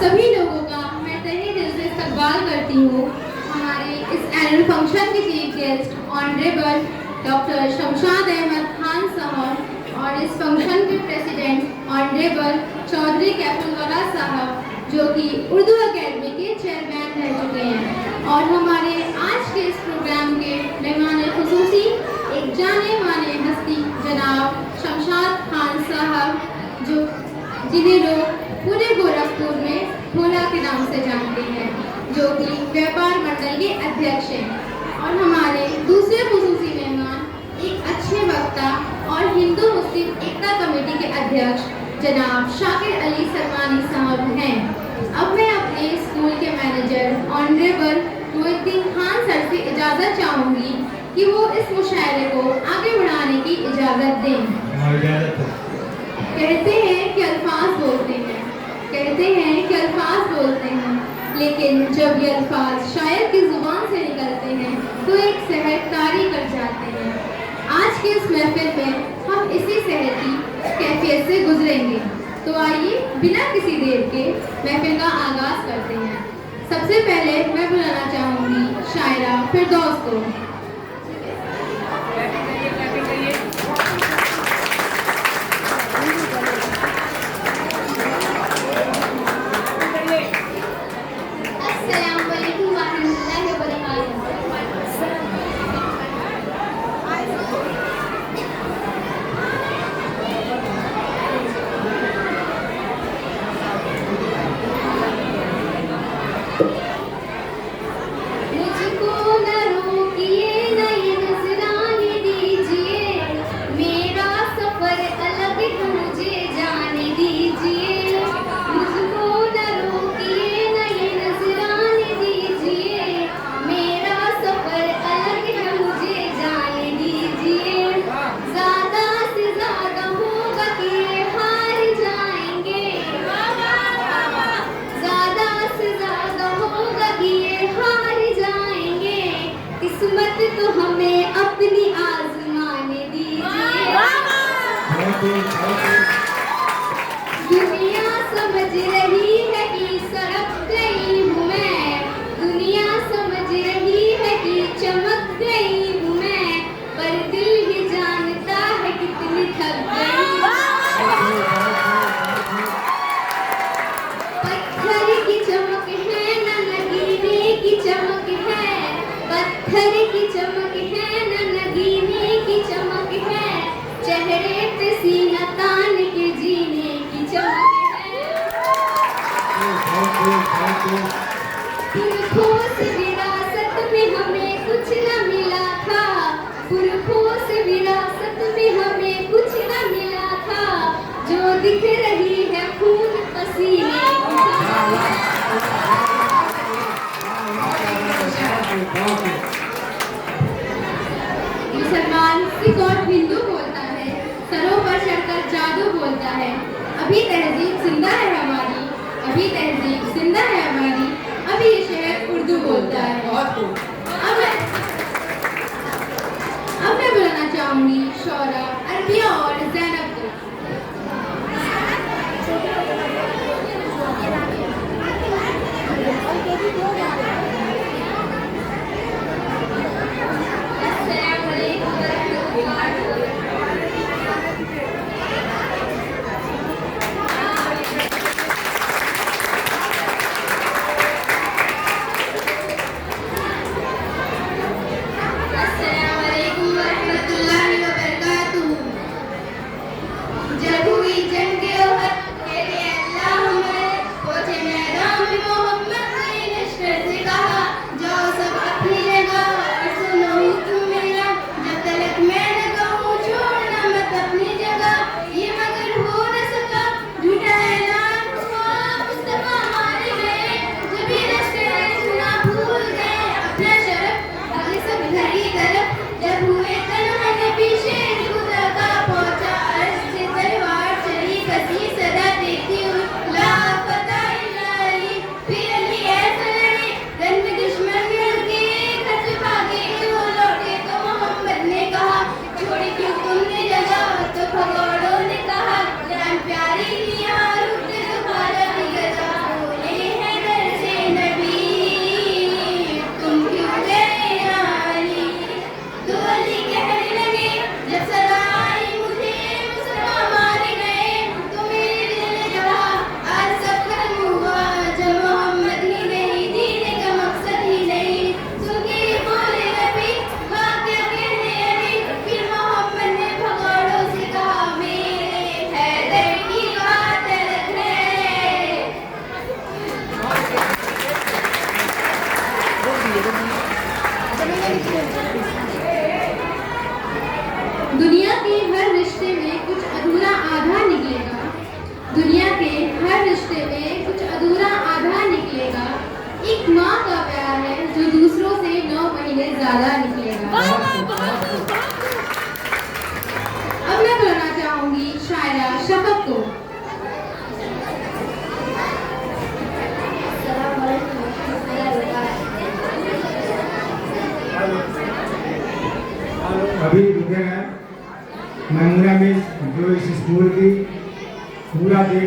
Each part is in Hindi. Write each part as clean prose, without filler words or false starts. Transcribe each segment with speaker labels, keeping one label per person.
Speaker 1: सभी लोगों का मैं तहे दिल से इस्तकबाल करती हूँ। हमारे इस एनुअल फंक्शन के chief guest honourable doctor Shamshad Ahmad Khan sahab और इस फंक्शन के प्रेसिडेंट ऑनरेबल चौधरी कैफुल्लाह साहब जो कि उर्दू अकेडमी के चेयरमैन रह चुके हैं, और हमारे आज के इस प्रोग्राम के मेहमान खुसूसी एक जाने माने हस्ती जनाब शमशाद खान साहब जिन्हें लोग पूरे गोरखपुर में भोला के नाम से जानते हैं, जो कि व्यापार मंडल के अध्यक्ष हैं। और हमारे दूसरे खुसूसी मेहमान एक अच्छे वक्ता और हिंदू मुस्लिम एकता कमेटी के अध्यक्ष जनाब शाकिर अली सरमानी साहब हैं। अब मैं अपने स्कूल के manager honourable Mohiddin Khan sir से इजाज़त चाहूँगी कि वो इस मुशायरे को आगे बढ़ाने की इजाज़त दें। कहते हैं कि अल्फाज बोलते हैं, कहते हैं कि अल्फाज बोलते हैं, लेकिन जब ये अल्फाज शायर की ज़ुबान से निकलते हैं तो एक सहर तारी कर जाते हैं। आज के इस महफिल में हम इसी सहर की कैफियत से गुजरेंगे, तो आइए बिना किसी देर के महफिल का आगाज़ करते हैं। सबसे पहले मैं बुलाना चाहूँगी शायरा फिरदौस को। तो हमें अपनी आज़माने दीजिए। दुनिया समझ रही है कि सड़क गई हूँ मैं, दुनिया समझ रही है कि चमक गई हूँ मैं, पर दिल ही जानता है कितनी थक गई। पत्थर की चमक है न नगीने की चमक है, पत्थर की चमक है न नगीने की चमक है, चेहरे पे सीना तान के जीने की चमक है। पुरखों से विरासत में हमें कुछ न मिला था, पुरखों से विरासत में हमें कुछ न मिला था, जो दिख रही है खून पसीने की चमक है। मुसलमान, सिख और हिंदू बोलता है, सरों पर चढ़कर जादू बोलता है, अभी तहजीब जिंदा है हमारी, अभी तहजीब जिंदा है हमारी, अभी ये शहर उर्दू बोलता है। अब मैं बुलाना चाहूंगी शौरा अरबिया और ज़ैनब को।
Speaker 2: कहा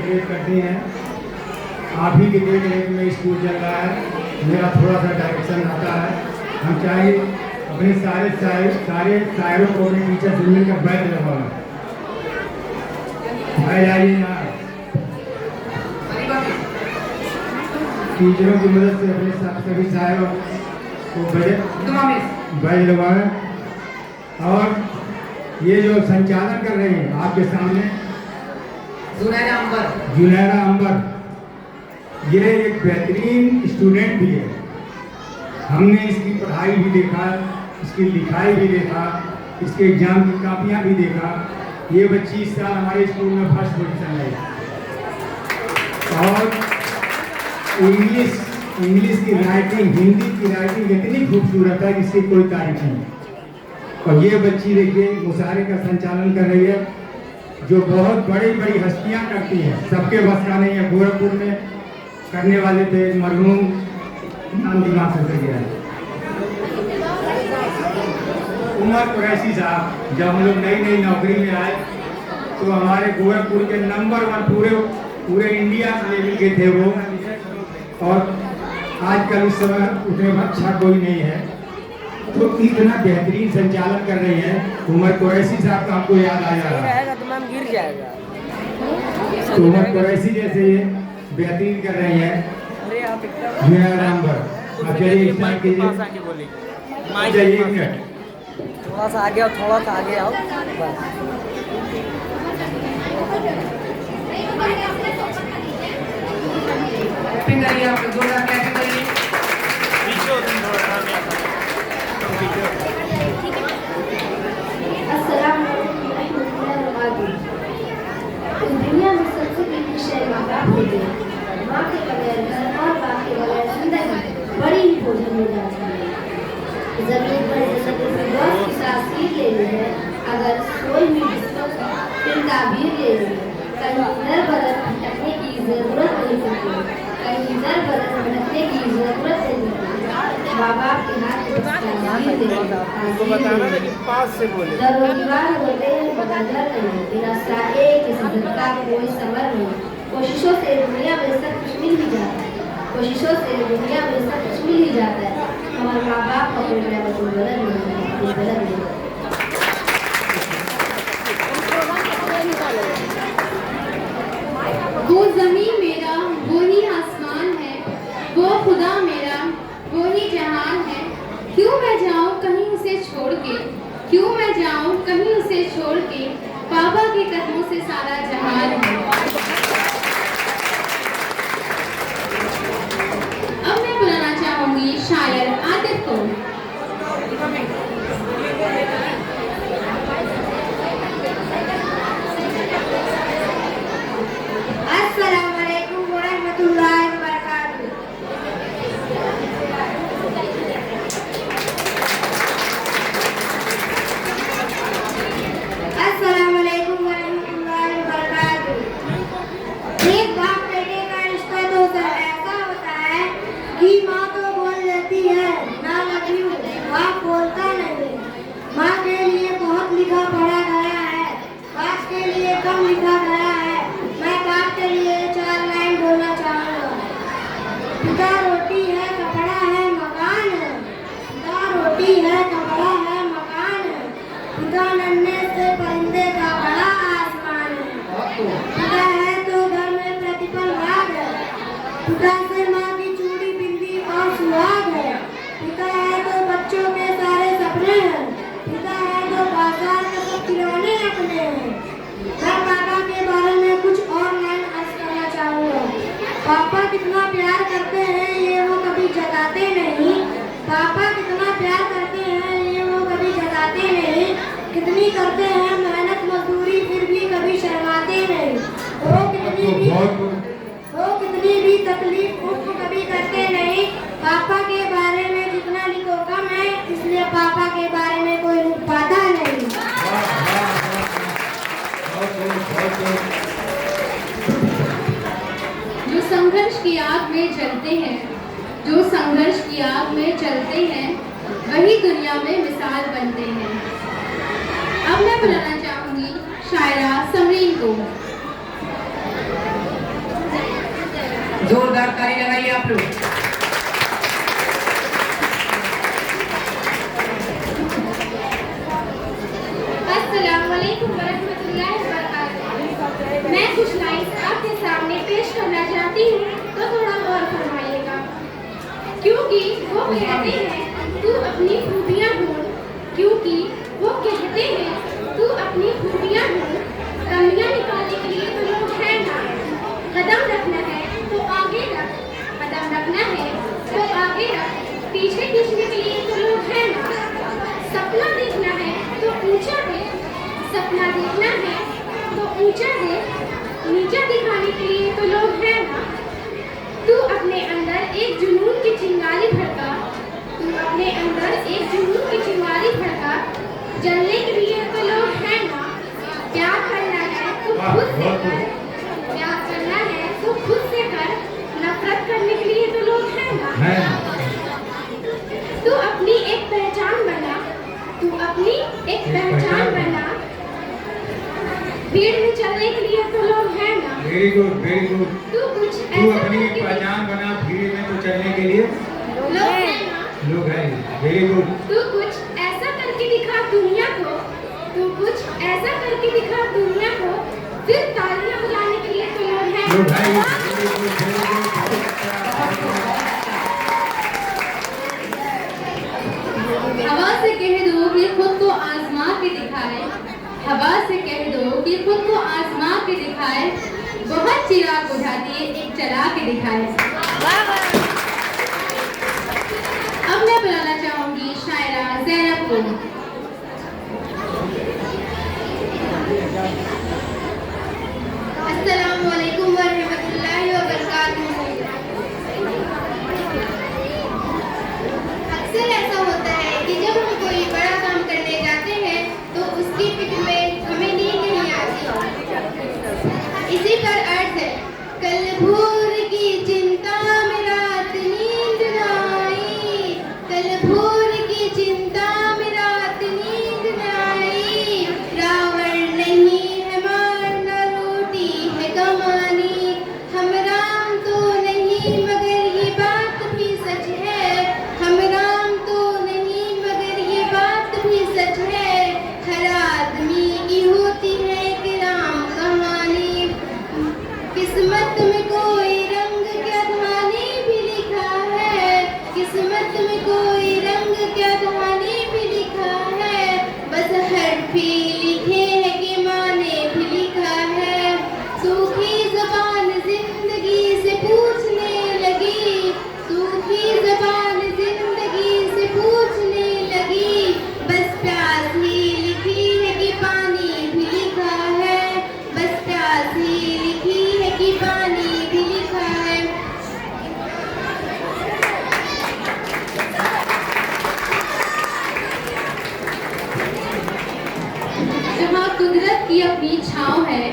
Speaker 2: सेलिब्रेट करते हैं। आप ही के देख रेख में स्कूल चल रहा है, मेरा थोड़ा सा डायरेक्शन आता है। हम चाहे अपने सारे शायरों को अपने टीचर से मिलकर बैठ लगवाना। भाई आइए यहाँ टीचरों की मदद से अपने सभी शायरों को बैठ लगवाना। और ये जो संचालन कर रहे हैं आपके सामने जुनैरा अंबर, ये एक बेहतरीन स्टूडेंट भी है। हमने इसकी पढ़ाई भी देखा, इसकी लिखाई भी देखा, इसके एग्जाम की कापियाँ भी देखा। ये बच्ची इस साल हमारे स्कूल में फर्स्ट पोजीशन आई। और इंग्लिश की राइटिंग, हिंदी की राइटिंग इतनी खूबसूरत है जिसकी कोई तारीफ नहीं। और ये बच्ची देखिए मुशायरे का संचालन कर रही है, जो बहुत बड़ी बड़ी हस्तियाँ करती हैं, सबके बस का नहीं है। गोरखपुर में करने वाले थे, मरहूम नाम दिमाग से गया है, उमर कुरैशी साहब। जब हम लोग नई नई नौकरी में आए तो हमारे गोरखपुर के नंबर 1 पूरे इंडिया लेवल के थे वो। और आजकल इस समय उतने अच्छा कोई नहीं है, तो इतना बेहतरीन संचालन कर रही है। उमर कुरैशी साहब का आपको याद आ जाएगा, गिर जाएगा। तो उमर कुरैशी जैसे ये बेहतरीन कर रही है। जुनैरा अंबर, आप चलिए इस टाइम कीजिए, जाइए 1 मिनट,
Speaker 3: थोड़ा सा आगे आओ, थोड़ा सा आगे आओ बस।
Speaker 4: दुनिया में सबसे कीमती शय माँ बाप होते हैं। माँ के बगैर घर और बाप के बगैर जिंदगी बड़ी ही बोझिल हो जाती है। जमीन पर जैसे बहुत की तासीर लेनी है, अगर कोई भी फिर ताबीर लेनी है। कहीं इधर बरस भटकने की जरूरत नहीं पड़ती, कहीं इधर बरस भटकने की जरूरत नहीं पड़ती। माँ बाप के हाथ में दरोदीवार होते हैं मगर डर नहीं, बिना साए किसी धक्का कोई सबर नहीं। कोशिशों से दुनिया में सब कुछ मिल ही जाता है, कोशिशों से दुनिया में सब कुछ मिल ही जाता है। हमारे माँ बाप का कोई बदल नहीं।
Speaker 1: वो ज़मीन मेरा वो ही आसमान है, वो खुदा मेरा वो ही जहान है। क्यों मैं जाऊं कहीं उसे छोड़ के, क्यों मैं जाऊं कहीं उसे छोड़ के, पापा के कदमों से सारा जहान है। अब मैं बुलाना चाहूंगी शायर आतिफ को।
Speaker 4: अस्सलामुअलैकुम वरहमतुल्लाहि वबरकातुहू। अस्सलामुअलैकुम वरहमतुल्लाहि वबरकातुहू। एक बाप बेटे का रिश्ता तो ऐसा होता है कि माँ तो बोल देती है ना लव यू, बाप बोलता नहीं। माँ के लिए बहुत लिखा पढ़ा गया है, बाप के लिए कम लिखा गया है। मैं बाप के लिए 4 लाइन बोलना चाहूँगा। पिता रोटी है कपड़ा है मकान, पिता रोटी है कपड़ा है मकान, पिता नन्हे से परिंदे का बड़ा आसमान। पिता है तो घर में प्रतिपल भाग है, पिता से माँ की चूड़ी बिंदी और सुहाग है। पिता है तो बच्चों के सारे सपने हैं, पिता है तो बाजार में सब खिलौने अपने हैं। मैं पापा के बारे में कुछ और लाइन अर्ज करना चाहूँगा। पापा कितना प्यार करते हैं ये वो कभी जताते नहीं, पापा कितना प्यार करते हैं ये वो कभी जताते नहीं। कितनी करते हैं मेहनत मजदूरी फिर भी कभी शर्माते नहीं। वो कितनी भी तकलीफ उसको कभी करते नहीं। पापा के बारे में जितना लिखो कम है, इसलिए पापा के बारे में कोई लिख पाता नहीं।
Speaker 1: जो संघर्ष की आग में जलते हैं, जो संघर्ष की आग में चलते हैं, वही दुनिया में मिसाल बनते हैं। अब मैं बुलाना चाहूंगी शायरा समरीन को।
Speaker 5: जोरदार ताली लगाइए आप लोग।
Speaker 1: अस्सलामुअलैकुम वरहमतुल्लाहि वबरकातुहू। मैं कुछ लाइन्स आपके सामने पेश करना चाहती हूँ, तो थोड़ा गौर फरमाइएगा। क्योंकि वो कहते हैं तू अपनी खूबियाँ ढूंढ, क्योंकि वो कहते हैं तू अपनी खूबियाँ ढूंढ, कमियाँ निकालने के लिए तो लोग हैं ना। कदम रखना है तो आगे रख, कदम रखना है तो आगे रख, पीछे खींचने के लिए तो लोग हैं ना। सपना देखना है तो ऊंचा देख, सपना देखना है तो ऊंचा देख, नीचा दिखाने के लिए तो लोग हैं ना। तू अपने अंदर एक जुनून की चिंगारी भड़का, तू अपने अंदर एक जुनून की चिंगारी भड़का, जलने के लिए तो लोग हैं ना। प्यार करना है तो खुद से कर, प्यार करना है तो खुद से कर, नफरत करने के लिए तो लोग हैं ना। तू अपनी एक पहचान बना, तू अपनी एक पहचान बना, भीड़ में चलने के लिए तो लोग हैं ना।
Speaker 2: Very good very good.
Speaker 1: तू कुछ
Speaker 2: तू
Speaker 1: ऐसा
Speaker 2: अपनी
Speaker 1: करके
Speaker 2: पहचान बना, भीड़ में तो चलने के लिए
Speaker 1: लोग हैं ना।
Speaker 2: लोग हैं। Very good.
Speaker 1: तू कुछ ऐसा करके दिखा दुनिया को, तू कुछ ऐसा करके दिखा दुनिया को, फिर तालियां बजाने के लिए तो लोग हैं।
Speaker 2: लोग हैं। Very good very good.
Speaker 1: हवा से कह दो कि खुद को आजमा के दिखाए, हवा से कह दो कि खुद को आजमा के दिखाए, बहुत चिराग बुझा दिए एक चला के दिखाए। अब मैं बुलाना चाहूंगी शायरा ज़ैनब को। अस्सलामुअलैकुम वरहमतुल्लाहि वबरकातुहू। अक्सर ऐसा होता है कि जब हम कोई बड़ा काम करने जाते हैं तो उसकी फिक्र में हमें नींद नहीं आती। इसी पर अर्थ है, कल भोर की चिंता में रात नींद न आई, कल भोर की चिंता में रात नींद न आई। रावण नहीं है मारना, रोटी है कमानी, हम राम तो नहीं मगर ये बात भी सच है, हम राम तो नहीं मगर ये बात भी सच है। हर आदमी की होती है कि राम कहानी, किस्मत में कोई रंग क्या धानी भी लिखा है, किस्मत में कोई रंग क्या धानी भी लिखा है। बस हर्फ भी लिखे हैं कि माने भी लिखा है। सूखी जबान जिंदगी से पूछने लगी, सूखी जबान जिंदगी से पूछने लगी, बस प्यास ही लिखी है कि पानी भी लिखा है, बस प्यास ही लिखी है कि पानी भी लिखा है। जहाँ कुदरत की अपनी छाँव है,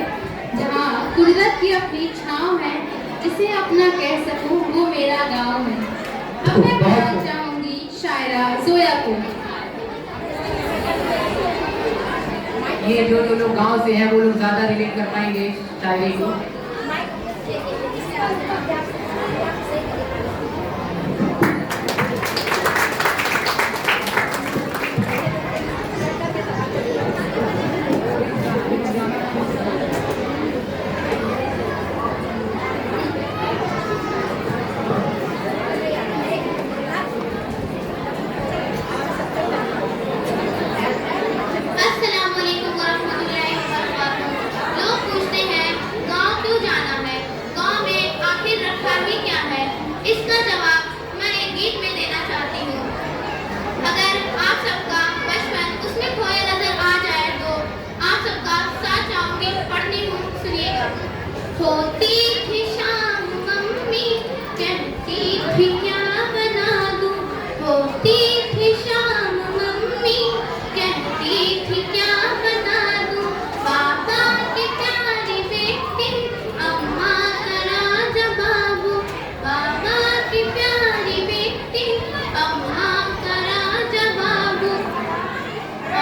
Speaker 1: जहाँ कुदरत की अपनी छाँव है, जिसे अपना कह सकूं वो मेरा गांव है। अब मैं बुलाना चाहूंगी शायरा जोया को।
Speaker 5: ये जो लोग गांव से हैं वो लोग ज्यादा रिलेट कर पाएंगे शायरी को।
Speaker 1: अस्सलामुअलैकुम वरहमतुल्लाहि वबरकातुहू। लोग पूछते हैं गांव क्यों जाना है, गांव में आखिर रखा ही क्या है। इसका जवाब मैं एक गीत में देना चाहती हूँ। अगर आप सबका बचपन उसमें खोया नजर आ जाए तो आप सबका साथ चाहूंगी, पढ़ती हूँ, सुनिएगा। होती थी शाम मम्मी कहती थी क्या बना दूँ, होती थी शाम मम्मी कहती थी क्या बना दूँ। पापा की प्यारी बेटी अम्मा करा जवाबू, पापा की प्यारी बेटी अम्मा करा जवाबू।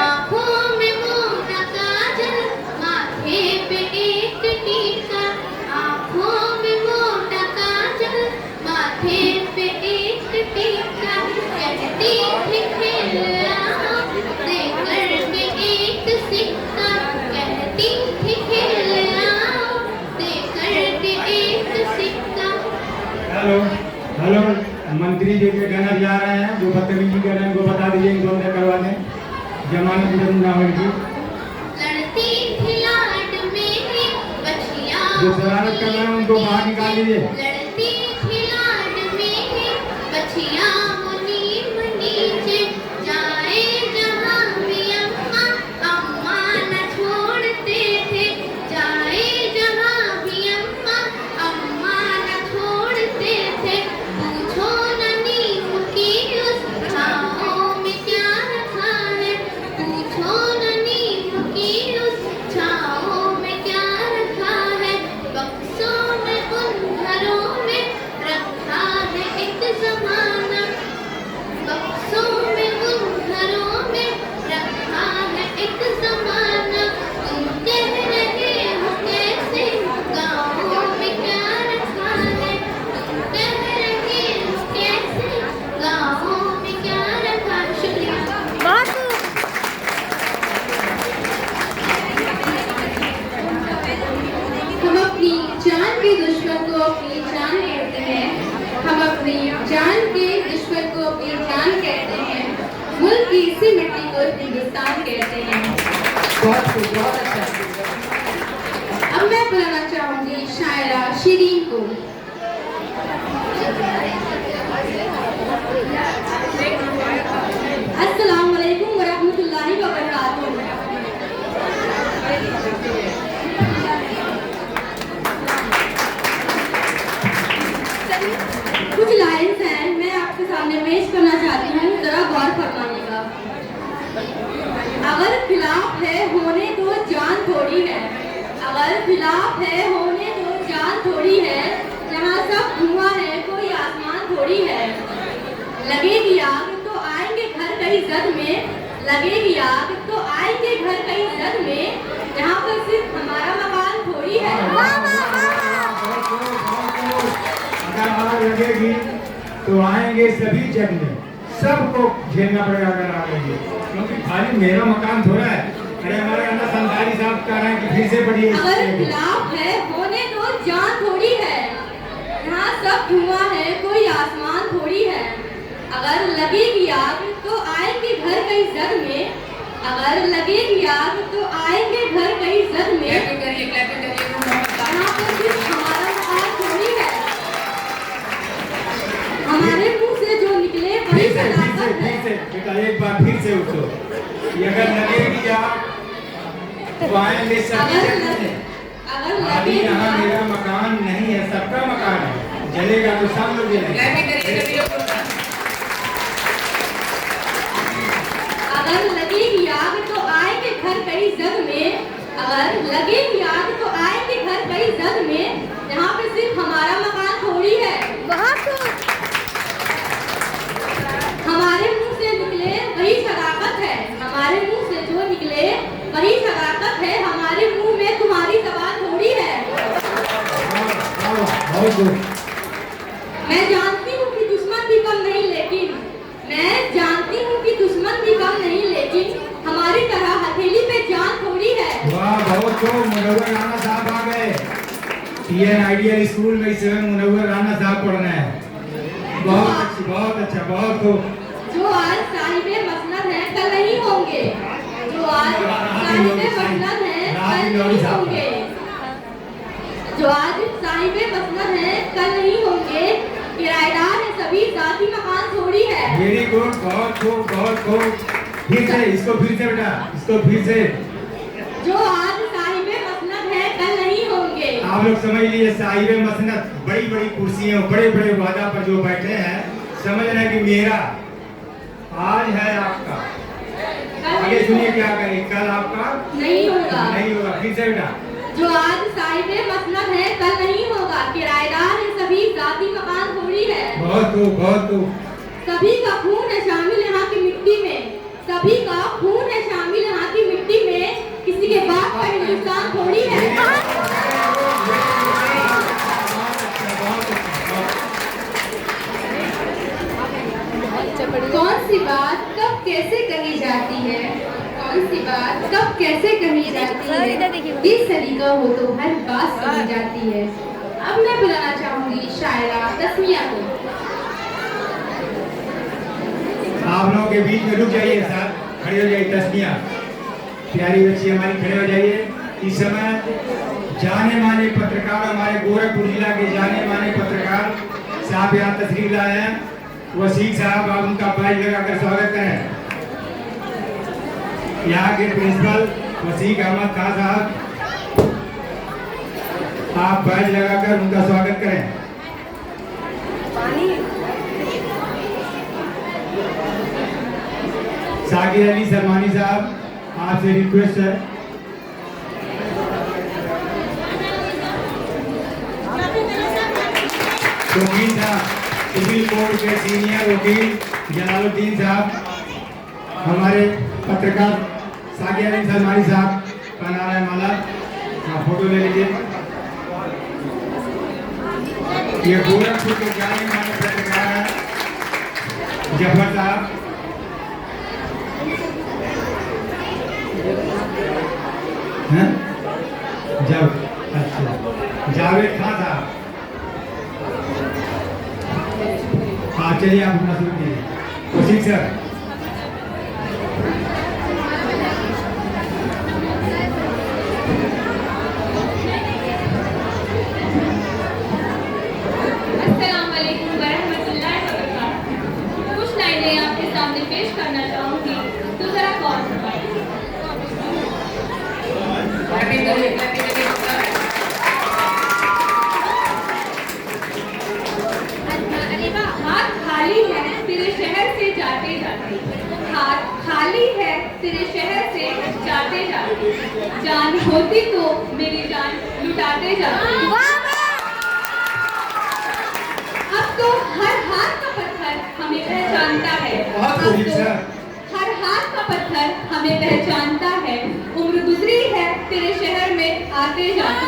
Speaker 1: आँखों में मोटा काजल, माथे पे एक टीका, आँखों
Speaker 2: हेलो हेलो, मंत्री जी के गनर जा रहे हैं, जो बदतमीजी कर रहे हैं उनको बता दीजिए, इनको अंदर करवा दें, जमानत जरूर ना हो इनकी।
Speaker 1: लड़ती थी लाड मेरी बचिया,
Speaker 2: जो शरारत कर रहे हैं उनको बाहर निकाल दीजिए।
Speaker 1: लड़ती थी लाड मेरी बचिया, मुनी नीचे जाए जहाँ भी अम्मा, अम्मा न छोड़ते थे, जाए जहाँ भी अम्मा, अम्मा न छोड़ते थे। पूछो न नीम की उस छाँव में क्या रखा है, पूछो न नीम की उस छाँव में क्या रखा है। बक्सों में उन घरों में रखा है एक ज़माना, बक्सों में उन घरों में रखा है एक ज़माना। तुम कह रहे हो कैसे गाँव में क्या रखा है, तुम कह रहे हो कैसे गाँव में क्या रखा है। शुक्रिया। हम अपनी जान के दुश्मन को अपनी जान कहते हैं, हम अपनी जान के दुश्मन को अपनी जान कहते हैं, मुल्क की इसी मिट्टी को हिंदुस्तान कहते हैं।
Speaker 5: बहुत खूब, बहुत अच्छा।
Speaker 1: अब मैं बुलाना चाहूंगी शायरा शिरीन को। अस्सलाम वालेकुम वरहमतुल्लाहि वबरकातुहू। कुछ लाइन्स हैं, मैं आपके सामने पेश करना चाहती हूँ, जरा गौर फरमाइएगा। अगर खिलाफ है होने तो जान थोड़ी है, अगर खिलाफ है होने तो जान थोड़ी है, यहाँ सब धुआं है कोई आसमान थोड़ी है। लगेगी आग तो आएंगे घर कई जद में, लगेगी आग तो आएंगे घर कई जद में, यहाँ पर सिर्फ हमारा मकान थोड़ी है।
Speaker 2: अगर आग लगेगी तो आएंगे सभी जग में, सबको झेलना पड़ेगा अगर आग लगेगी, क्योंकि खाली मेरा मकान थोड़ा है। अरे हमारे अंदर संतारी साहब कह रहे हैं कि फिर से पढ़िए।
Speaker 1: अगर खिलाफ है होने तो जान थोड़ी है, यहाँ सब धुआं है कोई आसमान थोड़ी है। अगर लगेगी आग तो आएंगे घर कई जद में, अगर लगेगी आग तो आएंगे घर कई जद में,
Speaker 5: क्लैपिंग करिए, क्लैपिंग करिए।
Speaker 1: यहाँ पर सिर्फ हमारा मकान थोड़ी है। हमारे मुंह से जो निकले वही सदाकत है।
Speaker 2: बेटा एक बार फिर से उठो, ये अगर लगेगी आग तो आएंगे सभी जग में।
Speaker 1: अगर
Speaker 2: अभी यहाँ
Speaker 1: लगेगी
Speaker 2: मेरा मकान नहीं है, सबका मकान है, जलेगा तो सब लोग जलेंगे।
Speaker 5: क्लैपिंग करिए सभी लोग।
Speaker 1: अगर लगेगी आग तो आएंगे घर कई जग में, अगर लगेगी आग तो आएंगे घर कई जग में, यहाँ पे सिर्फ हमारा मकान थोड़ी है। हमारे मुंह से निकले वही सदाकत है, हमारे मुंह से जो निकले वही सदाकत है, हमारे मुंह में तुम्हारी जबान थोड़ी है। मैं जानती हूँ कि दुश्मन भी कम नहीं, लेकिन मैं जानती हूँ कि दुश्मन भी कम नहीं, लेकिन हमारी तरह हथेली पे जान थोड़ी है।
Speaker 2: वाह, बहुत खूब। मुनव्वर राणा साहब आ गए। टीएन आइडियल स्कूल में इस समय मुनव्वर राणा साहब पढ़ रहे हैं। बहुत अच्छी, बहुत अच्छा, बहुत खूब।
Speaker 1: जो आज साहिबे मसनद हैं कल नहीं होंगे, जो आज साहिबे मसनद हैं कल नहीं होंगे, जो आज साहिबे मसनद हैं कल नहीं होंगे, किराएदार है सभी जाती मकान थोड़ी है।
Speaker 2: वेरी गुड, बहुत खूब, बहुत खूब। फिर से इसको, फिर से बेटा इसको, फिर से।
Speaker 1: जो आज साहिबे मसनद हैं कल नहीं होंगे।
Speaker 2: आप लोग समझ लीजिए, साहिबे मसनद बड़ी बड़ी कुर्सियां, बड़े बड़े वादा पर जो बैठे हैं, समझ रहे हैं कि मेरा आज है आपका, आगे सुनिए क्या करें, कल आपका
Speaker 1: नहीं होगा,
Speaker 2: नहीं होगा। फिर से बेटा,
Speaker 1: जो आज साहिबे मसनद हैं कल नहीं होगा, किराएदार है सभी जाती मकान थोड़ी है।
Speaker 2: बहुत खूब, बहुत खूब।
Speaker 1: सभी का खून है शामिल यहाँ की मिट्टी में, सभी का खून है शामिल यहाँ की मिट्टी में, किसी के बाप का हिंदुस्तान थोड़ी है। कौन सी बात कब कैसे कही जाती है, कौन सी बात कब कैसे कही जाती है, ये सलीका हो तो हर बात सुनी जाती है। अब मैं बुलाना चाहूंगी शायरा तस्मिया
Speaker 2: के बीच में रुक जाइए साहब, खड़े हो जाइए। तस्मिया, प्यारी बच्ची हमारी, खड़े हो जाइए। इस समय जाने माने पत्रकार, हमारे गोरखपुर जिला के जाने माने पत्रकार साहब यहाँ तशरीफ लाए हैं। वसीक साहब, आप उनका बैज लगाकर स्वागत करें। यहाँ के प्रिंसिपल वसीक अहमद खान साहब, आप बैज लगाकर उनका स्वागत करें। साकिर अली सलमानी साहब, आपसे रिक्वेस्ट है। वकील साहब, सिविल कोर्ट के सीनियर वकील जलालुद्दीन साहब, हमारे पत्रकार साकिर अली सलमानी साहब पहना रहे माला, आप फोटो ले लीजिए। ये गोरखपुर के जाने माने पत्रकार हैं जफर साहब, हैं? अच्छा, जावेद खान साहब। हाँ चलिए, आप अपना शुरू कीजिए। वसीक सर,
Speaker 1: अस्सलामुअलैकुम वरहमतुल्लाहि वबरकातुहू। कुछ लाइनें आपके सामने पेश करना चाहूँगी, तो जरा गौर फरमाइए।
Speaker 5: Clapping करिए, clapping करिए।
Speaker 1: हाथ खाली है तेरे शहर से जाते जाते, हाथ खाली है तेरे शहर से जाते जाते, जान होती तो मेरी जान लुटाते जाते। अब तो हर हाथ का पत्थर हमें पहचानता है, अब तो हर हाथ का पत्थर हमें पहचानता है। उम्र गुजरी है तेरे शहर में आते जाते,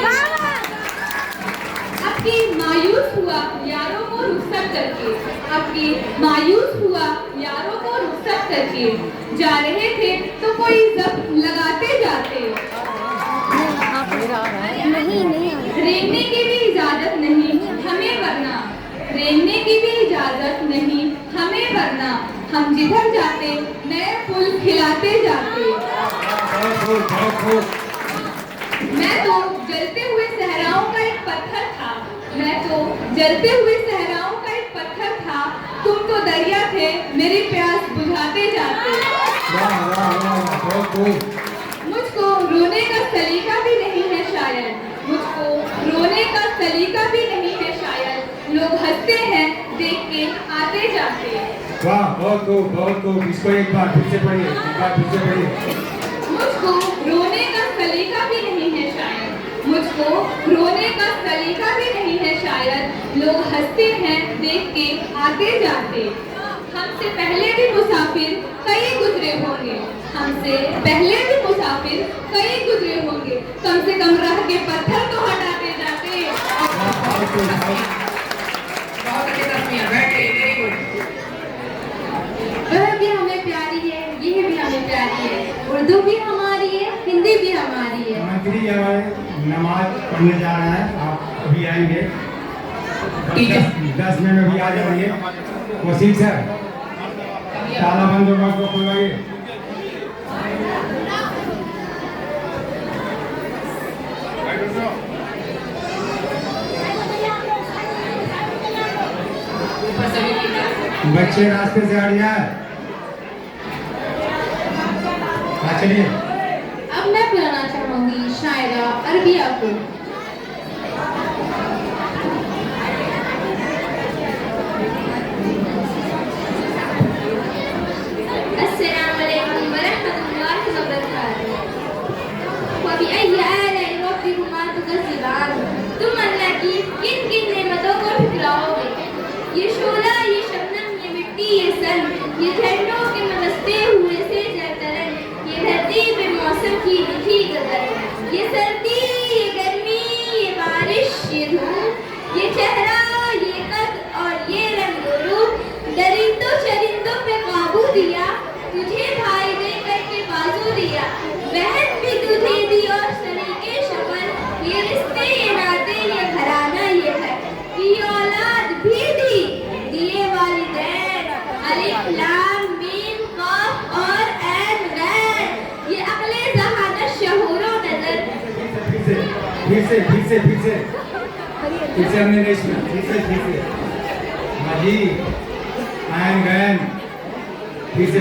Speaker 1: अब की मायूस हुआ यारों को रुखसत करके, अब की मायूस हुआ यारों को रुखसत करके, जा रहे थे तो कोई जब्त लगाते जाते। रेंगने की भी इजाजत नहीं हमें वरना, रेंगने की भी इजाजत नहीं हमें वरना, हम जिधर जाते नए फूल खिलाते जाते। मैं तो जलते हुए सहराओं का एक पत्थर था, मैं तो जलते हुए सहराओं का एक पत्थर था, तुम तो दरिया थे मेरी प्यास बुझाते जाते। मुझको रोने का सलीका भी नहीं है शायद, मुझको रोने का सलीका भी नहीं है शायद, लोग हंसते हैं देख के आते जाते।
Speaker 2: वाह, बहुत खूब, बहुत खूब। इसको एक बार फिर से पढ़िए, एक बार फिर से पढ़िए।
Speaker 1: मुझको रोने का सलीका भी नहीं है शायद, मुझको रोने का सलीका भी नहीं है शायद, लोग हंसते हैं देख के आते जाते। हमसे पहले भी मुसाफिर कई गुजरे होंगे, हमसे पहले भी मुसाफिर कई गुजरे होंगे, कम से कम राह के पत्थर तो हटाते जाते।
Speaker 5: बहुत अच्छे तस्वीर, बैठे, वेरी गुड।
Speaker 1: वह भी हमें प्यारी है, यह भी हमें प्यारी है, उर्दू भी हमारी है, हिंदी भी हमारी है।
Speaker 2: मंत्री नमाज पढ़ने जा रहे हैं, आप अभी आएंगे 10 मिनट में भी आ जाएंगे। वसीक सर, ताला बंद होगा, उसको खुलवाइए। बच्चे रास्ते से हट जाए। चलिए,
Speaker 1: अब मैं बुलाना चाहूंगी शायरा अरबिया को। अस्सलामुअलैकुम वरहमतुल्लाहि वबरकातुहू। वबिअय्यि आलाइ रब्बिकुमा तुकज़्ज़िबान। तुम अल्लाह की किन किन नेमतों को ठुकराओगे? ये शोला, ये शबनम, ये मिट्टी, ये सन, ये झंडों के मनसते हुए से जरतरन, ये धरती पे मौसम की मीठी गदर, ये सर्दी, ये गर्मी, ये बारिश, ये धूप, ये चेहरा, ये कद और ये रंग रूप, दरिंदों चरिंदों पे काबू दिया, तुझे भाई दे करके बाजू दिया, बहन भी तुझे दी और शरीके शक्ल, ये रिश्ते, ये नाते, ये घराना, ये घर, ये औलाद भी दी, दिए वालिदैन, अलिफ लाम मीम
Speaker 2: हमने नहीं सुना, फिर से माजी आयन गयन फिर से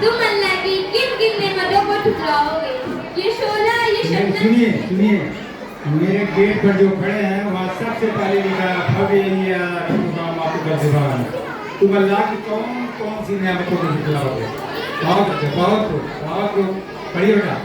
Speaker 1: तुम अल्लाह की किन किन नेमतों को ठुकराओगे। ये शोला ये शबनम
Speaker 2: सुनिए मेरे गेट पर जो खड़े हैं वहाँ सबसे पहले लिखा भव्य मातुकज़िबान। तुम अल्लाह की कौन सी नेमतों को ठुकराओगे। बहुत पढ़िए बेटा।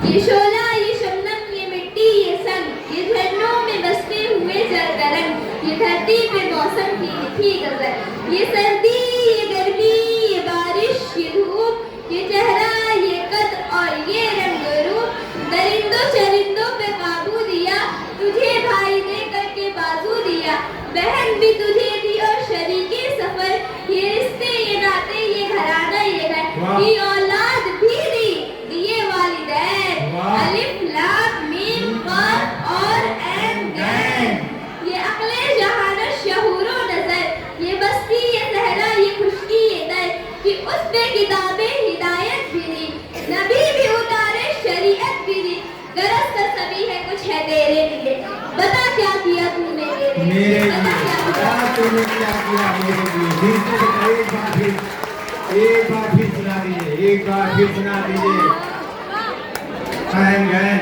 Speaker 1: ये शोला ये शबनम ये मिट्टी ये संग ये झरनों में बसते हुए जरदरंग ये धरती पे मौसम की लिखी गजल ये सर्दी ये गर्मी ये बारिश ये धूप ये चेहरा ये कद और ये रंग रूप दरिंदों चरिंदों पे काबू दिया तुझे भाई दे करके बाजू दिया बहन भी तुझे दी और शरीके सफर ये रिश्ते ये नाते ये घराना ये घर ये औलाद भी दी दिए वालिदैन अलिफ लाम मीम काफ और ऐन गैन ये अक्ले जहान शहूरो नजर ये बस्ती ये सहरा ये खुशकी ये दर कि उस पे किताबें हिदायत भी दी नबी भी उतारे शरीयत भी दी गरज का सभी है कुछ है तेरे लिए बता क्या किया तूने मेरे लिए बता
Speaker 2: तूने क्या किया मेरे लिए। एक बार फिर सुना दीजिए गैन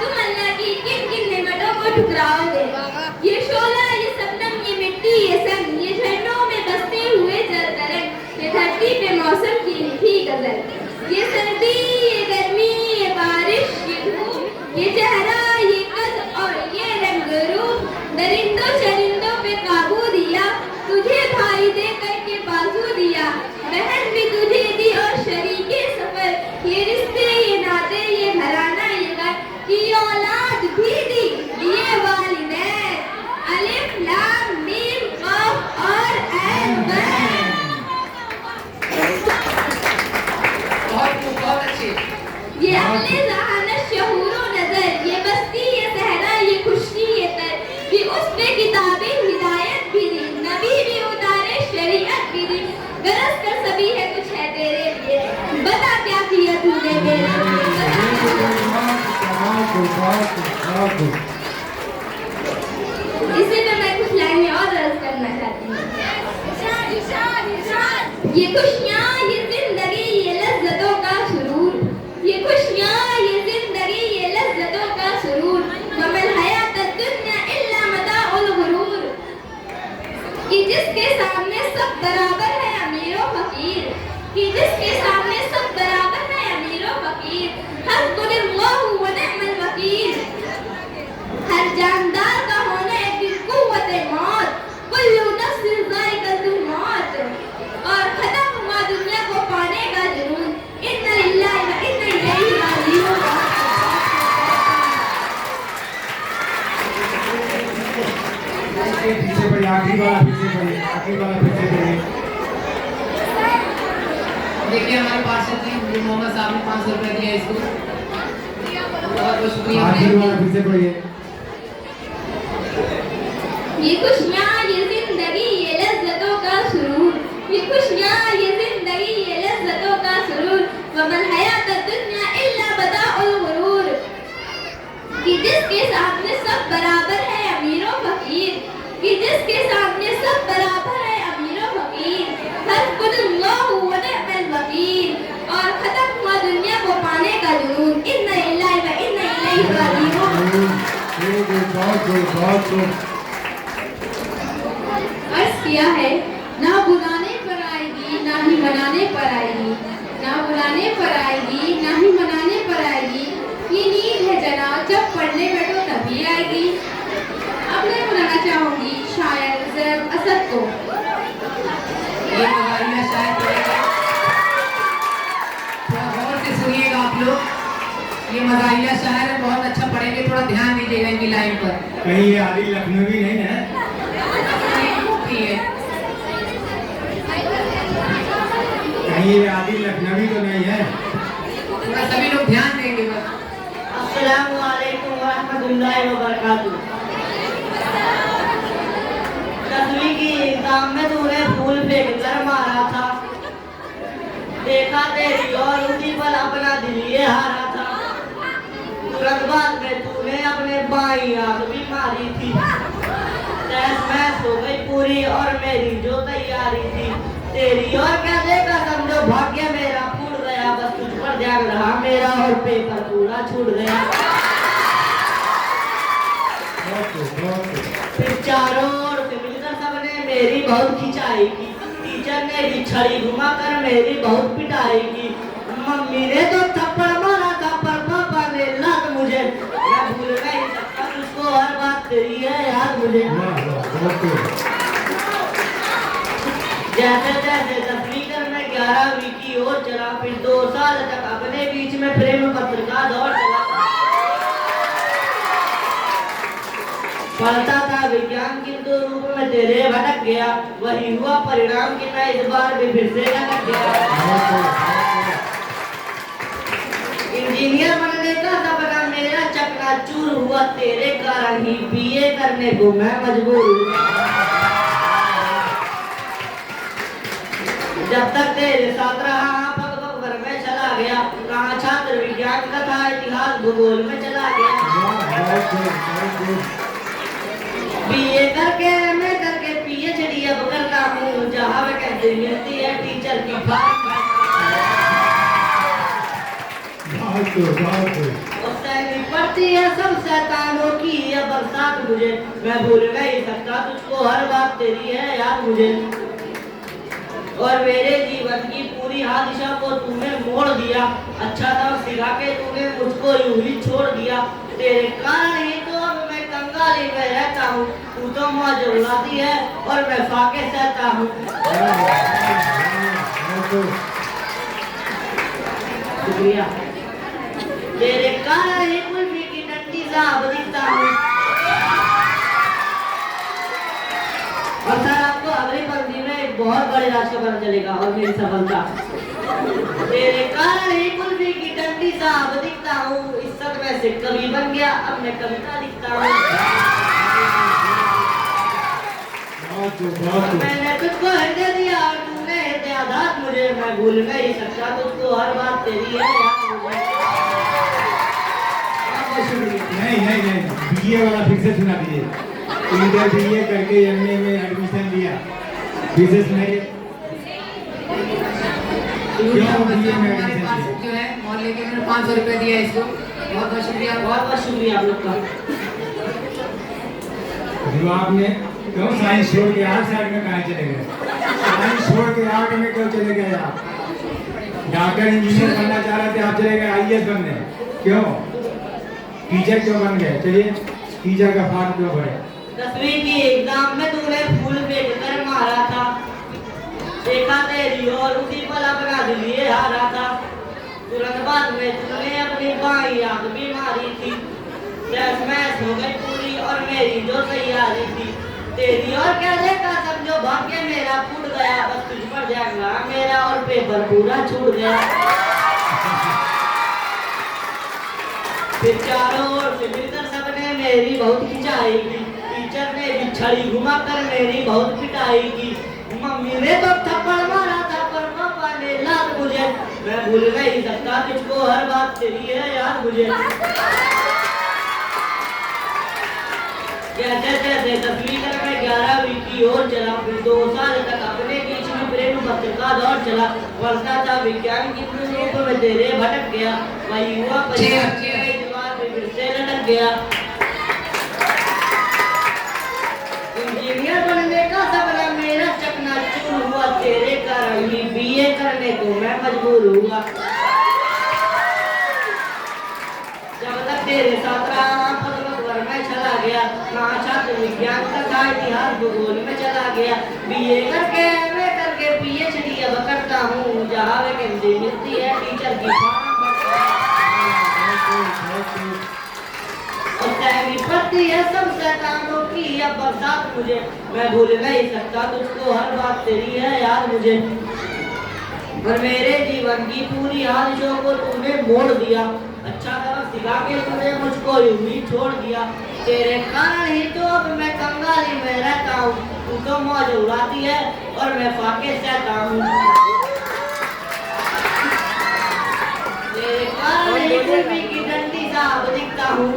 Speaker 1: तुम अल्लाह की किन किन नेमतों को ठुकराओगे। ये शोला ये शबनम ये मिट्टी ये संग ये झरनों में बसते हुए जरदरंग ये धरती पे मौसम की लिखी गजल ये सर्दी ये गर्मी ये बारिश ये धूप ये चेहरा ये कद और ये रंग रूप दरिंदों चरिंदों पे काबू दिया तुझे भाई दे करके बाजू दिया बहन भी तुझे दी और शरीके सफर ये रिश्ते ये नाते ये घराना ये घर की औलाद भी दी दिए वालिदैन अलिफ लाम मीम काफ और ऐन गैन।
Speaker 5: बहुत अच्छे।
Speaker 1: ये अगले जहान शहूरो नजर ये बस्ती ये सहरा ये खुशी ये तर कि उस पे किताबें हिदायत भी दी नबी भी उतारे शरीयत भी दी गरज कर सभी है कुछ है तेरे लिए बता क्या किया तूने मेरे लिए इसी में मैं कुछ लाइनें और अर्ज करना चाहती हूँ। ये खुशियाँ ये जिंदगी ये लज्जतों का सुरूर ये खुशियाँ ये जिंदगी ये लज्जतों का सुरूर वमल हयात दुनिया इल्ला मताउल गुरूर कि जिसके सामने सब बराबर है अमीर व फकीर कि जिसके सामने सब बराबर है अमीर व फकीर हस्बुल्लाहु व निअमल वकील हर जानदार का होना एक दिन कुव्वत मौत कुल्लु नफ्सिन ज़ाइक़तुल मौत और खत्म हुआ दुनिया को पाने का जुनून इन्ना लिल्लाहि व इन्ना इलैहि राजिऊन।
Speaker 2: पीछे पढ़िए आखिरी वाला पीछे पढ़िए।
Speaker 5: देखिए हमारे पार्षद जी मोहम्मद साहब ने 500 रुपए दिया इसको बहुत शुक्रिया।
Speaker 2: आखिरी वाला पीछे पढ़िए।
Speaker 1: ये खुशियाँ ये जिंदगी ये लज्जतों का सुरूर ये खुशियाँ ये जिंदगी ये लज्जतों का सुरूर वमल हयात दुनिया इल्ला मताउल गुरूर कि जिसके सामने सब बराबर है अमीर व फकीर कि जिसके सामने सब बराबर है अमीर व फकीर हस्बुल्लाहु व निअमल वकील और खत्म हुआ दुनिया को पाने का जुनून इन्ना लिल्लाहि व इन्ना इलैहि राजिऊन। अर्ज किया है ना बुलाने पर आएगी ना ही मनाने पर आएगी ना बुलाने पर आएगी ना ही मनाने पर आएगी ये नींद है जनाब जब पढ़ने बैठो तभी आएगी। अब मैं बुलाना चाहूंगी शायर ज़ैब असद को।
Speaker 5: ये मज़ाहिया शायर पढ़ेगा थोड़ा गौर से सुनिएगा आप लोग। ये मज़ाहिया शायर है बहुत अच्छा पढ़ेंगे थोड़ा ध्यान दीजिएगा इनकी लाइन पर।
Speaker 2: कहीं ये आदि लखनवी नहीं है। कहीं ये आदि लखनवी तो नहीं है।
Speaker 5: थोड़ा सभी लोग ध्यान देंगे बस।
Speaker 3: अस्सलामु अलैकुम व रहमतुल्लाहि व बरकातुहू। 10वीं की एग्जाम में तूने फूल फेंक कर मारा था, देखा तेरी और उसी पर अपना दिल ये हारा था। तुरंत बाद में तूने अपने बाई आंख भी मारी थी, तहस महस हो गई पूरी और मेरी जो तैयारी थी। तेरी और क्या देखा समझो भाग्य मेरा फूट गया, बस तुझ पर ध्यान रहा मेरा और पेपर पूरा छूट गया। फिर चारों ओर से मिलकर सबने मेरी बहुत खिंचाई की, टीचर ने भी छड़ी घुमाकर मेरी बहुत पिटाई की। मम्मी ने तो थप्पड़ मारा था पर पापा ने लात मुझे, मैं भूल नहीं सकता तुझको हर बात तेरी है याद मुझे। जैसे जैसे 10वीं कर मैं 11वीं की ओर चला, फिर 2 साल तक अपने बीच में प्रेम पत्र का दौर चला। पढ़ता था विज्ञान किंतु रूप में तेरे भटक गया, वही हुआ परिणाम कि मैं इस बार भी फिर से लटक गया। इंजीनियर बनने का सपना मेरा चकनाचूर हुआ, तेरे कारण ही बीए करने को मैं मजबूर हुआ। जब तक तेरे साथ रहा पग पग भर में चला गया, कहाँ छात्र विज्ञान का था इतिहास भूगोल में चला गया। बीए करके एमए करके पीएचडी अब करता हूँ, जहाँ वैकेंसी मिलती है टीचर की पड़ती है सब शैतानों की ये बरसात मुझे, मैं भूल नहीं सकता तुझको हर बात तेरी है याद मुझे। और मेरे जीवन की पूरी हादिशा को तूने मोड़ दिया, अच्छा था सिखा के तूने मुझको यूं ही छोड़ दिया। तेरे कारण ही तो अब मैं कंगाली में रहता हूँ, तू तो मौज उड़ाती है और मैं फाके सहता हूँ। शुक्रिया। तेरे कारण ही कुल्फी की डंडी साहब दिखता हूँ। और सर आपको अगली पंक्ति में एक बहुत बड़े राज का पता चलेगा और मेरी सफलता। तेरे कारण ही कुल्फी की डंडी साहब दिखता हूँ, इस सब में से कवि बन गया अब मैं कविता लिखता हूँ। मैंने तुझको हृदय दिया और तूने हृदय आजाद मुझे, मैं भूल नहीं सकता तुझको हर बात तेरी है याद मुझे।
Speaker 2: नहीं बीए वाला फिर से सुना दीजिए। इंटर बीए करके एमए में एडमिशन लिया, फिर से नहीं क्यों बीए में एडमिशन
Speaker 5: जो है मोहल्ले के मैंने 500 रुपए दिया इसको, बहुत बहुत शुक्रिया,
Speaker 3: बहुत बहुत शुक्रिया आप लोग का।
Speaker 2: जो आपने क्यों साइंस छोड़ के आर्ट साइड में कहाँ चले गए? साइंस छोड़ के आर्ट में क्यों चले गए आप? डॉक्टर इंजीनियर बनना चाह रहे थे, आप चले गए आईएएस बनने, क्यों? टीचर क्यों बन गए? चलिए टीचर का फार्म क्यों भरे?
Speaker 3: 10वीं की एग्जाम में तूने फूल फेंक कर मारा था, देखा तेरी और उसी पल अपना दिल ये हारा था। तुरंत बाद में तूने अपनी बाई आंख भी मारी थी, तहस महस हो गई पूरी और मेरी जो तैयारी थी। तेरी और क्या देखा समझो भाग्य मेरा फूट गया, बस तुझ पर ध्यान रहा मेरा और पेपर पूरा छूट गया। फिर चारों ओर से मिलकर सबने मेरी बहुत खिंचाई की, टीचर ने भी छड़ी घुमाकर मेरी बहुत पिटाई की। मम्मी ने तो थप्पड़ मारा था पर पापा ने लात मुझे, मैं भूल नहीं सकता तुझको हर बात तेरी है याद मुझे। जैसे जैसे 10वीं कर मैं 11वीं की ओर चला, फिर 2 साल तक अपने बीच में प्रेम पत्र का दौर चला। पढ़ता था विज्ञान की रूप में तेरे भटक गया, वही हुआ परिणाम फिर से लटक गया। इंजीनियर बनने का सपना मेरा चकनाचूर हुआ, तेरे कारण ही बीए करने को मैं मजबूर हुआ। जब तक तेरे साथ रहा में चला गया, कहाँ छात्र विज्ञान का था इतिहास भूगोल में चला गया। बीए करके एमए करके पीएचडी अब करता हूँ, जहाँ वैकेंसी मिलती है टीचर की पड़ती है सब शैतानों की अब बरसात मुझे, मैं भूल नहीं सकता तुझको हर बात तेरी है याद मुझे। और मेरे जीवन की पूरी हादिशों को तूने मोड़ दिया, अच्छा तरह सिखा के तूने मुझको यूं ही छोड़ दिया। तेरे कारण ही तो अब मैं कंगाली में रहता हूँ, तू तो मौज उड़ाती है और मैं फाके सहता हूँ। तेरे कारण ही कुल्फी की डंडी सा दिखता हूँ।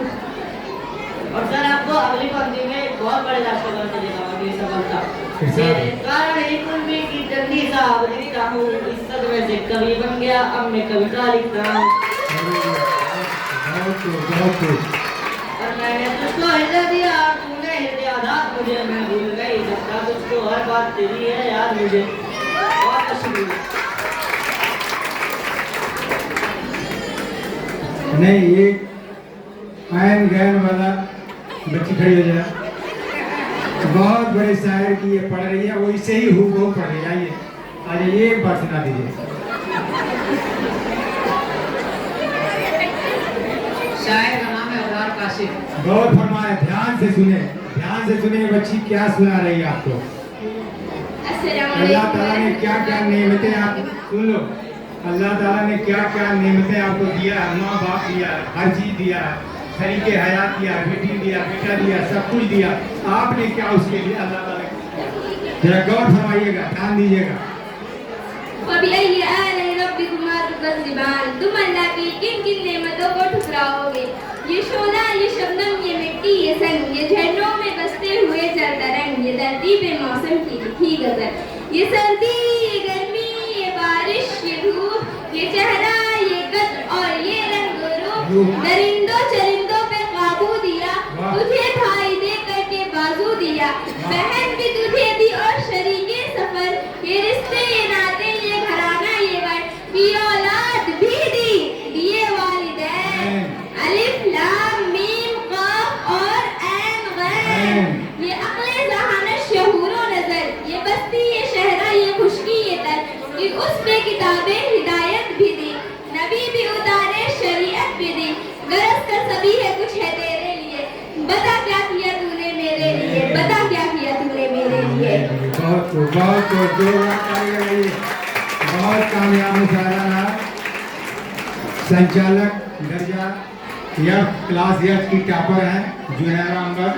Speaker 3: और सर आपको अगली पंक्ति में एक बहुत बड़े लक्ष्य पर चलेगा अगली सफलता। तेरे कारण ही कुल्फी की डंडी सा दिखता हूँ। इस सदमे से कवि बन गया, अब मैं कविता लिखता हूँ। और मैंने तुझको हृदय दिया, तूने हृदय आधा मुझे, मैं भूल गई सकता तुझको, हर बात तेरी है यार मुझे। बहुत शुक्रिया।
Speaker 2: नहीं, ये आयन गैन वाला बच्ची खड़ी हो जाए, बहुत बड़े शायर की ये पढ़ रही है, वो इसे ही हूबहू पढ़ रही है। आइए आइए, एक बार सुना दीजिए।
Speaker 5: शायर का नाम है अबरार काशिफ।
Speaker 2: गौर फरमाए, ध्यान से सुने ये बच्ची क्या सुना रही है आपको। अल्लाह ताला ने क्या क्या नेमतें, आप सुन लो, अल्लाह ताला ने क्या क्या नेमतें आपको दिया है। माँ बाप दिया, हर चीज दिया, तरीके हयात दिया, बेटी दिया, बेटा दिया, सब कुछ दिया। आपने क्या उसके लिए अल्लाह ताला ने, जरा गौर फरमाइएगा, ध्यान दीजिएगा।
Speaker 1: तुम अल्लाह की किन किन नेमतों को ठुकराओगे। ये शोला, ये शबनम, ये मिट्टी, ये संग, ये झरनों में बसते हुए चलता रंग, ये धरती पे मौसम की लिखी गजल, ये सर्दी, ये गर्मी, ये बारिश, ये धूप, ये चेहरा, ये कद और ये रंग रूप, दरिंदों चरिंदों पे काबू दिया, तुझे भाई दे करके बाजू दिया, बहन भी तुझे दी और शरीके सफर, ये रिश्ते, ये नाते, ये घराना, ये वर, ये औलाद भी दी, दिए वालिदैन, अलिफ लाम मीम काफ और ऐन गैन, ये अक्ले ज़हानत शहूर व नज़र, ये बस्ती, ये शहरा, ये खुशकी, ये तर, कि उस पे किताबें हिदायत भी दी, नबी भी उतारे, शरीयत भी दी, गरज कर सभी है कुछ है तेरे लिए, बता क्या किया तूने मेरे लिए, बता क्या किया तूने मेरे लिए।
Speaker 2: बहुत कामयाब मुशायरा रहा। संचालक दर्जा या क्लास या की टॉपर हैं जुनैरा अंबर,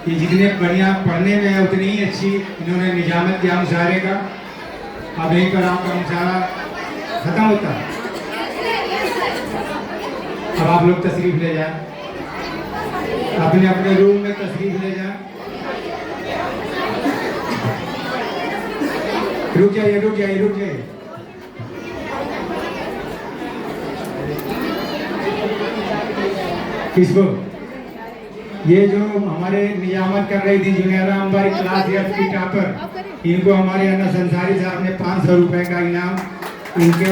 Speaker 2: ये जितने बढ़िया पढ़ने में है उतनी ही अच्छी इन्होंने निजामत किया मुशायरे का। अब यहीं पर आपका मुशायरा खत्म होता है। अब आप लोग तशरीफ ले जाएं, अपने अपने रूम में तशरीफ ले जाएं। रुक जाइए। किसको? ये जो हमारे नियामत कर रही थी जुनैरा अंबर क्लास या की टॉपर, इनको हमारे अन्ना संसारी साहब ने 500 रुपए का इनाम इनके